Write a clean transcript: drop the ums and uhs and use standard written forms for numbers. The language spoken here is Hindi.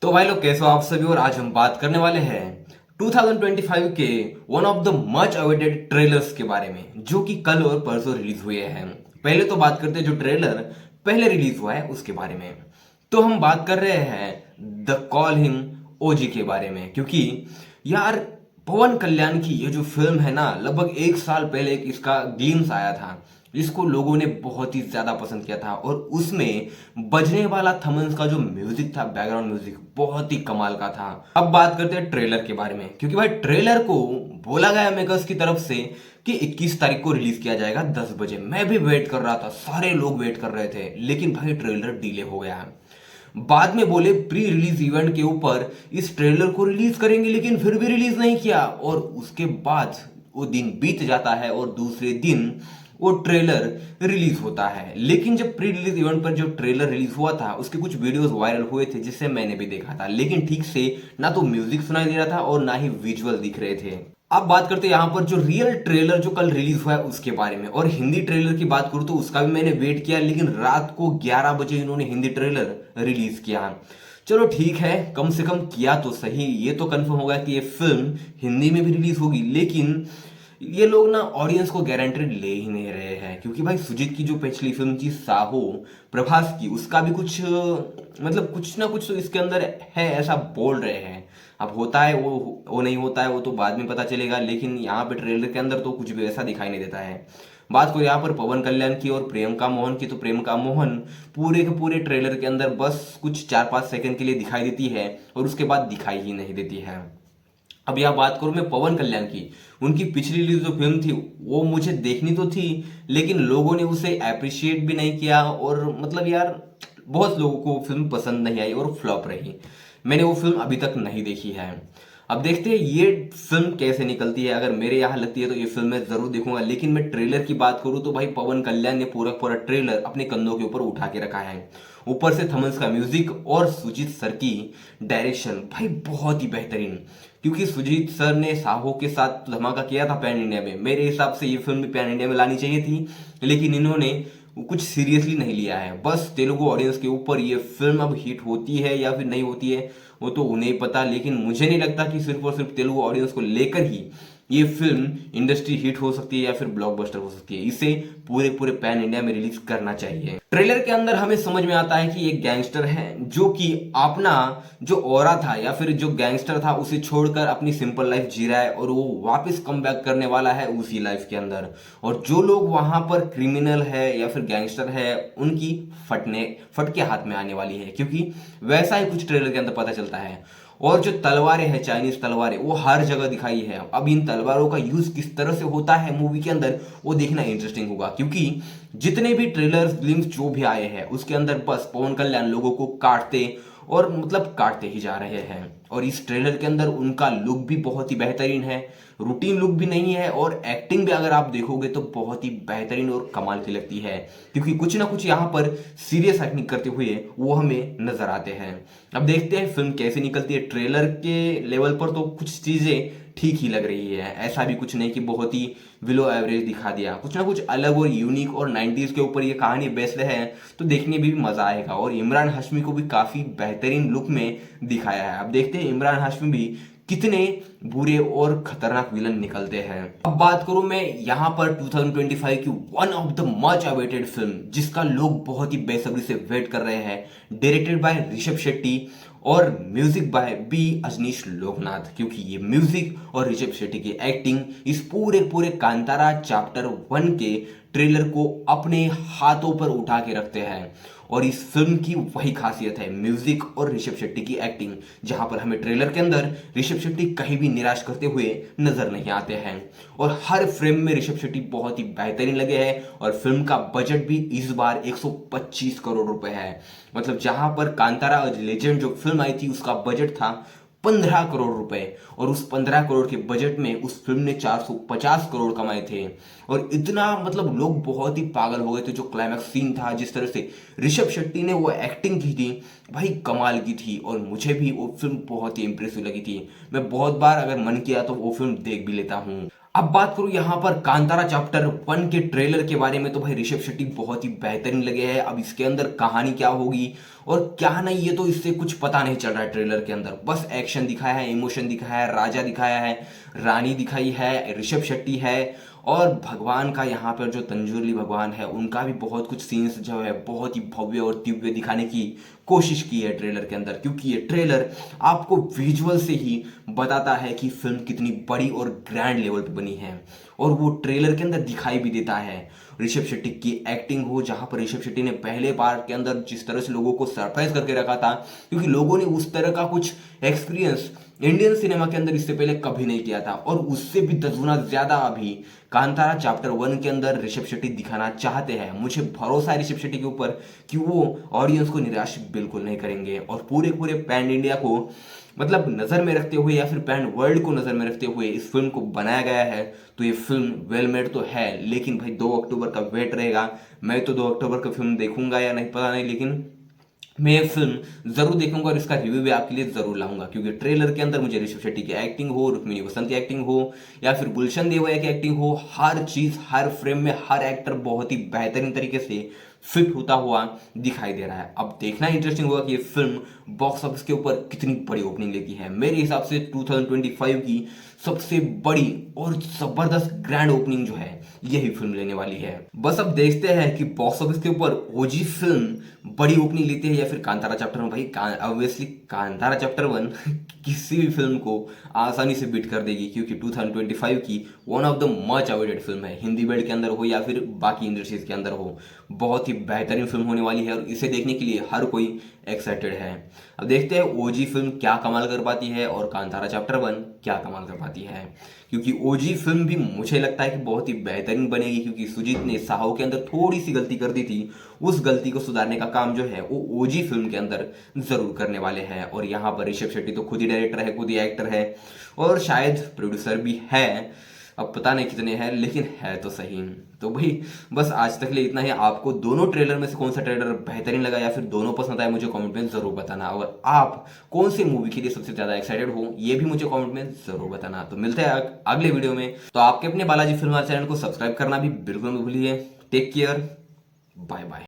तो भाई लोग कैसे हो आप सभी। और आज हम बात करने वाले हैं 2025 के one of the much awaited trailers के बारे में, जो कि कल और परसों रिलीज हुए हैं। पहले तो बात करते हैं जो ट्रेलर पहले रिलीज हुआ है उसके बारे में। तो हम बात कर रहे हैं द कॉल हिम ओजी के बारे में, क्योंकि यार पवन कल्याण की ये जो फिल्म है ना, लगभग एक साल पहले एक इसका ग्लिम्स आया था जिसको लोगों ने बहुत ही ज्यादा पसंद किया था। और उसमें बजने वाला थमन्स का जो म्यूजिक था, बैकग्राउंड म्यूजिक, बहुत ही कमाल का था। अब बात करते हैं ट्रेलर के बारे में, क्योंकि भाई ट्रेलर को बोला गया मेकर्स की तरफ से कि 21 तारीख को रिलीज किया जाएगा 10 बजे। मैं भी वेट कर रहा था, सारे लोग वेट कर रहे थे, लेकिन भाई ट्रेलर डिले हो गया। बाद में बोले प्री रिलीज इवेंट के ऊपर इस ट्रेलर को रिलीज करेंगे, लेकिन फिर भी रिलीज नहीं किया। और उसके बाद वो दिन बीत जाता है और दूसरे दिन वो ट्रेलर रिलीज होता है। लेकिन जब प्री रिलीज इवेंट पर जो ट्रेलर रिलीज हुआ था उसके कुछ वीडियोस वायरल हुए थे जिसे मैंने भी देखा था, लेकिन ठीक से ना तो म्यूजिक सुनाई दे रहा था और ना ही विजुअल दिख रहे थे। अब बात करते हैं यहाँ पर जो रियल ट्रेलर जो कल रिलीज हुआ है उसके बारे में। और हिंदी ट्रेलर की बात करूँ तो उसका भी मैंने वेट किया, लेकिन रात को 11 बजे इन्होंने हिंदी ट्रेलर रिलीज किया। चलो ठीक है, कम से कम किया तो सही। ये तो कंफर्म होगा कि ये फिल्म हिंदी में भी रिलीज होगी, लेकिन ये लोग ना ऑडियंस को गारंटेड ले ही नहीं रहे हैं। क्योंकि भाई सुजीत की जो पिछली फिल्म थी साहो प्रभास की, उसका भी कुछ मतलब कुछ ना कुछ तो इसके अंदर है ऐसा बोल रहे हैं। अब होता है वो नहीं होता है वो तो बाद में पता चलेगा, लेकिन यहाँ पे ट्रेलर के अंदर तो कुछ भी ऐसा दिखाई नहीं देता है। बात करो यहाँ पर पवन कल्याण की और प्रियंका मोहन की, तो प्रियंका मोहन पूरे के पूरे ट्रेलर के अंदर बस कुछ 4-5 सेकंड के लिए दिखाई देती है और उसके बाद दिखाई ही नहीं देती है। अब यह बात करूं मैं पवन कल्याण की, उनकी पिछली रिलीज जो फिल्म थी वो मुझे देखनी तो थी, लेकिन लोगों ने उसे अप्रिशिएट भी नहीं किया। और मतलब यार बहुत लोगों को फिल्म पसंद नहीं आई और फ्लॉप रही। मैंने वो फिल्म अभी तक नहीं देखी है। अब देखते हैं ये फिल्म कैसे निकलती है। अगर मेरे यहाँ लगती है तो ये फिल्म मैं जरूर देखूंगा। लेकिन मैं ट्रेलर की बात करूँ तो भाई पवन कल्याण ने पूरा पूरा ट्रेलर अपने कंधों के ऊपर उठा के रखा है। ऊपर से थमन्स का म्यूजिक और सुजीत सर की डायरेक्शन भाई बहुत ही बेहतरीन। क्योंकि सुजीत सर ने साहो के साथ धमाका किया था पैन इंडिया में, मेरे हिसाब से ये फिल्म भी पैन इंडिया में लानी चाहिए थी, लेकिन इन्होंने कुछ सीरियसली नहीं लिया है। बस तेलुगु ऑडियंस के ऊपर ये फिल्म अब हिट होती है या फिर नहीं होती है वो तो उन्हें पता, लेकिन मुझे नहीं लगता कि सिर्फ और सिर्फ तेलुगु ऑडियंस को लेकर ही ये फिल्म इंडस्ट्री हिट हो सकती है या फिर ब्लॉकबस्टर हो सकती है। इसे पूरे पूरे पैन इंडिया में रिलीज करना चाहिए। ट्रेलर के अंदर हमें समझ में आता है कि एक गैंगस्टर है जो कि अपना जो ऑरा था या फिर जो गैंगस्टर था उसे छोड़कर अपनी सिंपल लाइफ जी रहा है और वो वापस कम बैक करने वाला है उसी लाइफ के अंदर। और जो लोग वहां पर क्रिमिनल है या फिर गैंगस्टर है उनकी फटके हाथ में आने वाली है, क्योंकि वैसा ही कुछ ट्रेलर के अंदर पता चलता है। और जो तलवारें हैं, चाइनीज तलवारें, वो हर जगह दिखाई है। अब इन तलवारों का यूज किस तरह से होता है मूवी के अंदर वो देखना इंटरेस्टिंग होगा, क्योंकि जितने भी ट्रेलर्स ग्लिम्स जो भी आए हैं उसके अंदर बस पवन कल्याण लोगों को काटते और मतलब काटते ही जा रहे हैं। और इस ट्रेलर के अंदर उनका लुक भी बहुत ही बेहतरीन है, रूटीन लुक भी नहीं है, और एक्टिंग भी अगर आप देखोगे तो बहुत ही बेहतरीन और कमाल की लगती है। क्योंकि कुछ ना कुछ यहाँ पर सीरियस एक्टिंग करते हुए वो हमें नजर आते हैं। अब देखते हैं फिल्म कैसे निकलती है। ट्रेलर के लेवल पर तो कुछ चीजें ठीक ही लग रही है, ऐसा भी कुछ नहीं कि बहुत ही बिलो एवरेज दिखा दिया। कुछ ना कुछ अलग और यूनिक और 90s के ऊपर ये कहानी बेस्ड है, तो देखने में भी मजा आएगा। और इमरान हाशमी को भी काफी बेहतरीन लुक में दिखाया है। अब देखते हैं इमरान हाशमी भी कितने बुरे और खतरनाक विलन निकलते हैं। अब बात करूं मैं यहाँ पर 2025 की one of the much awaited film जिसका लोग बहुत ही बेसब्री से वेट कर रहे हैं, डायरेक्टेड बाय ऋषभ शेट्टी और music by B Ajaneesh Loknath. क्योंकि ये म्यूजिक और ऋषभ शेट्टी की एक्टिंग इस पूरे पूरे कांतारा चैप्टर 1 के ट्रेलर को अपने हाथों पर उठा के रखते हैं। और इस फिल्म की वही खासियत है, म्यूजिक और ऋषभ शेट्टी की एक्टिंग, जहां पर हमें ट्रेलर के अंदर ऋषभ शेट्टी कहीं भी निराश करते हुए नजर नहीं आते हैं। और हर फ्रेम में ऋषभ शेट्टी बहुत ही बेहतरीन लगे हैं। और फिल्म का बजट भी इस बार 125 करोड़ रुपए है। मतलब जहां पर कांतारा लेजेंड जो फिल्म आई थी उसका बजट था 15 करोड़ रुपए, और उस 15 करोड़ के बजट में उस फिल्म ने 450 करोड़ कमाए थे। और इतना मतलब लोग बहुत ही पागल हो गए थे। जो क्लाइमैक्स सीन था, जिस तरह से ऋषभ शेट्टी ने वो एक्टिंग की थी, भाई कमाल की थी और मुझे भी वो फिल्म बहुत ही इंप्रेसिव लगी थी। मैं बहुत बार अगर मन किया तो वो फिल्म देख भी लेता हूँ। अब बात करूं यहाँ पर कांतारा चैप्टर 1 के ट्रेलर के बारे में, तो भाई ऋषभ शेट्टी बहुत ही बेहतरीन लगे हैं। अब इसके अंदर कहानी क्या होगी और क्या नहीं, ये तो इससे कुछ पता नहीं चल रहा है ट्रेलर के अंदर। बस एक्शन दिखाया है, इमोशन दिखाया है, राजा दिखाया है, रानी दिखाई है, ऋषभ शेट्टी है और भगवान का यहाँ पर जो तंजौली भगवान है उनका भी बहुत कुछ सीन्स जो है बहुत ही भव्य और दिव्य दिखाने की कोशिश की है ट्रेलर के अंदर। क्योंकि ये ट्रेलर आपको विजुअल से ही बताता है कि फिल्म कितनी बड़ी और ग्रैंड लेवल पे बनी है और वो ट्रेलर के अंदर दिखाई भी देता है। ऋषभ शेट्टी की एक्टिंग हो, जहां पर ऋषभ शेट्टी ने पहले पार्ट के अंदर जिस तरह से लोगों को सरप्राइज करके रखा था, क्योंकि लोगों ने उस तरह का कुछ एक्सपीरियंस इंडियन सिनेमा के अंदर इससे पहले कभी नहीं किया था और उससे भी 10 गुना ज्यादा अभी कांतारा चैप्टर 1 के अंदर ऋषभ शेट्टी दिखाना चाहते हैं। मुझे भरोसा है ऋषभ शेट्टी के ऊपर कि वो ऑडियंस को निराश बिल्कुल नहीं करेंगे और पूरे पूरे पैन इंडिया को मतलब नजर में रखते हुए या फिर पैन वर्ल्ड को नजर में रखते हुए इस फिल्म को बनाया गया है। तो ये फिल्म वेल मेड तो है, लेकिन भाई 2 अक्टूबर का वेट रहेगा। मैं तो 2 अक्टूबर का फिल्म देखूंगा या नहीं पता नहीं, लेकिन मैं ये फिल्म जरूर देखूंगा और इसका रिव्यू भी आपके लिए जरूर लाऊंगा। क्योंकि ट्रेलर के अंदर मुझे ऋषभ शेट्टी की एक्टिंग हो, रुक्मिणी वसंत की एक्टिंग हो या फिर गुलशन देवया की एक्टिंग हो, हर चीज हर फ्रेम में हर एक्टर बहुत ही बेहतरीन तरीके से फिट होता हुआ दिखाई दे रहा है। अब देखना इंटरेस्टिंग होगा कि ये फिल्म बॉक्स ऑफिस के ऊपर कितनी बड़ी ओपनिंग लेती है। मेरे हिसाब से 2025 की सबसे बड़ी और जबरदस्त ग्रैंड ओपनिंग जो है यही फिल्म लेने वाली है। बस अब देखते हैं कि बॉक्स ऑफिस के ऊपर ओजी फिल्म बड़ी ओपनिंग लेती है या फिर कांतारा चैप्टर 1। भाई ऑब्वियसली कांतारा चैप्टर 1 किसी भी फिल्म को आसानी से बीट कर देगी, क्योंकि 2025 की one of the much avoided film है। हिंदी बेल्ट के अंदर हो या फिर बाकी इंडस्ट्रीज के अंदर हो, बहुत ही बेहतरीन फिल्म होने वाली है और इसे देखने के लिए हर कोई एक्साइटेड है। अब देखते हैं ओजी फिल्म क्या कमाल कर पाती है और कांतारा चैप्टर 1 क्या कमाल कर पाती है। क्योंकि ओजी फिल्म भी मुझे लगता है कि बहुत ही बेहतरीन बनेगी, क्योंकि सुजीत ने साहो के अंदर थोड़ी सी गलती कर दी थी। उस गलती को सुधारने का काम जो है वो ओजी फिल्म के अंदर जरूर करने वाले हैं। और यहाँ पर ऋषभ शेट्टी तो खुद ही डायरेक्टर है, खुद ही एक्टर है और शायद प्रोड्यूसर भी है। अब पता नहीं कितने हैं, लेकिन है तो सही। तो भाई बस आज तक लिए इतना ही। आपको दोनों ट्रेलर में से कौन सा ट्रेलर बेहतरीन लगा या फिर दोनों पसंद आए, मुझे कमेंट में जरूर बताना। और आप कौन सी मूवी के लिए सबसे ज्यादा एक्साइटेड हो ये भी मुझे कमेंट में जरूर बताना। तो मिलते हैं अगले वीडियो में। तो आपके अपने बालाजी फिल्म चैनल को सब्सक्राइब करना भी बिल्कुल मत भूलिए। Take care, bye bye.